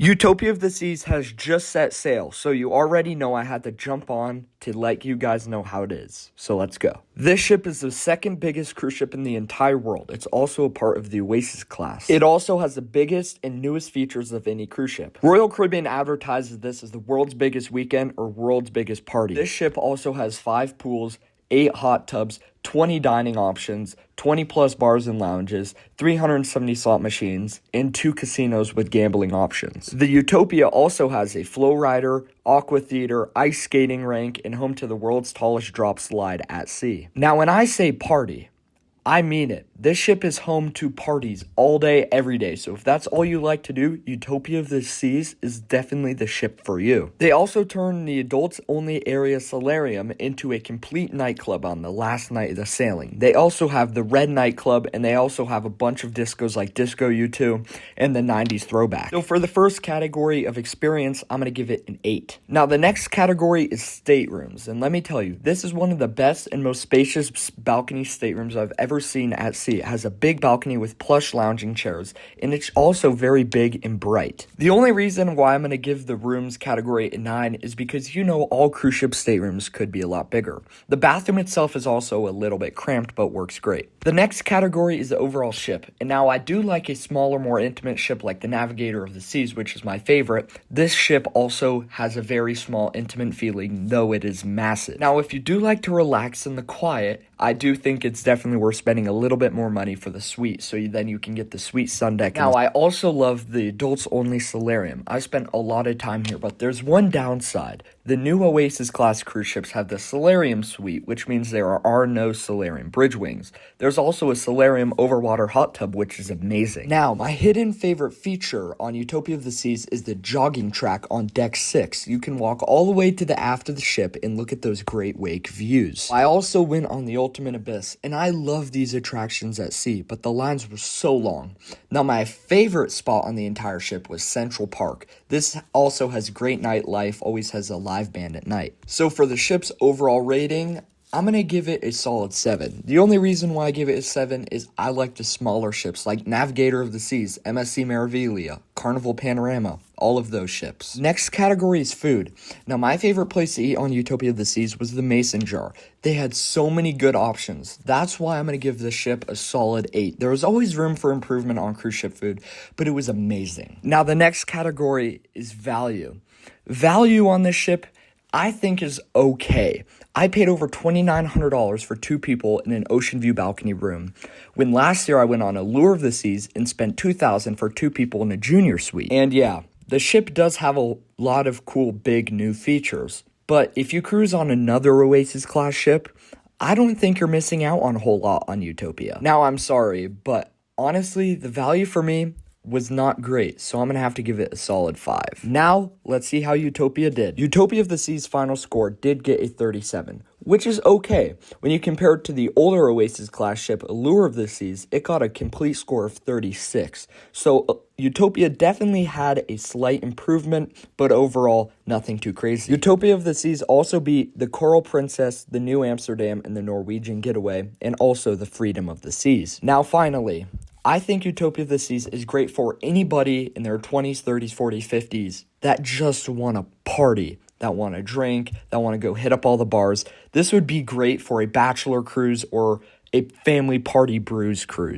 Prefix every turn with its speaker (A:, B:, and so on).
A: Utopia of the Seas has just set sail, so you already know I had to jump on to let you guys know how it is. So let's go. This ship is the second biggest cruise ship in the entire world. It's also a part of the Oasis class. It also has the biggest and newest features of any cruise ship. Royal Caribbean advertises this as the world's biggest weekend or world's biggest party. This ship also has 5 pools, 8 hot tubs, 20 dining options, 20 plus bars and lounges, 370 slot machines, and 2 casinos with gambling options. The Utopia also has a flow rider, aqua theater, ice skating rink, and home to the world's tallest drop slide at sea. Now, when I say party, I mean it. This ship is home to parties all day, every day. So if that's all you like to do, Utopia of the Seas is definitely the ship for you. They also turned the adults-only area solarium into a complete nightclub on the last night of the sailing. They also have the Red nightclub, and they also have a bunch of discos like Disco U2 and the 90s throwback. So for the first category of experience, I'm going to give it an 8. Now, the next category is staterooms. And let me tell you, this is one of the best and most spacious balcony staterooms I've ever seen at sea. It has a big balcony with plush lounging chairs, and it's also very big and bright. The only reason why I'm going to give the rooms category a 9 is because you know all cruise ship staterooms could be a lot bigger. The bathroom itself is also a little bit cramped, but works great. The next category is the overall ship, and now I do like a smaller, more intimate ship like the Navigator of the Seas, which is my favorite. This ship also has a very small, intimate feeling, though it is massive. Now, if you do like to relax in the quiet, I do think it's definitely worth spending a little bit more money for the suite, so then you can get the suite sun deck. Now, I also love the adults-only solarium. I spent a lot of time here, but there's one downside. The new Oasis class cruise ships have the solarium suite, which means there are no solarium bridge wings. There's also a solarium overwater hot tub, which is amazing. Now, my hidden favorite feature on Utopia of the Seas is the jogging track on deck 6. You can walk all the way to the aft of the ship and look at those great wake views. I also went on the Ultimate Abyss, and I love these attractions at sea, but the lines were so long. Now, my favorite spot on the entire ship was Central Park. This also has great nightlife, always has a live band at night. So for the ship's overall rating, I'm going to give it a solid 7. The only reason why I give it a 7 is I like the smaller ships like Navigator of the Seas, MSC Meraviglia, Carnival Panorama, all of those ships. Next category is food. Now, my favorite place to eat on Utopia of the Seas was the Mason Jar. They had so many good options. That's why I'm going to give this ship a solid 8. There was always room for improvement on cruise ship food, but it was amazing. Now, the next category is value. Value on this ship, I think, is okay. I paid over $2,900 for 2 people in an ocean view balcony room, when last year I went on Allure of the Seas and spent $2,000 for 2 people in a junior suite. And yeah, the ship does have a lot of cool big new features, but if you cruise on another Oasis class ship, I don't think you're missing out on a whole lot on Utopia. Now, I'm sorry, but honestly, the value for me was not great, so I'm going to have to give it a solid 5. Now, let's see how Utopia did. Utopia of the Seas' final score did get a 37, which is okay. When you compare it to the older Oasis class ship, Allure of the Seas, it got a complete score of 36. So, Utopia definitely had a slight improvement, but overall, nothing too crazy. Utopia of the Seas also beat the Coral Princess, the New Amsterdam, and the Norwegian Getaway, and also the Freedom of the Seas. Now, finally, I think Utopia of the Seas is great for anybody in their 20s, 30s, 40s, 50s that just want to party, that want to drink, that want to go hit up all the bars. This would be great for a bachelor cruise or a family party brews cruise.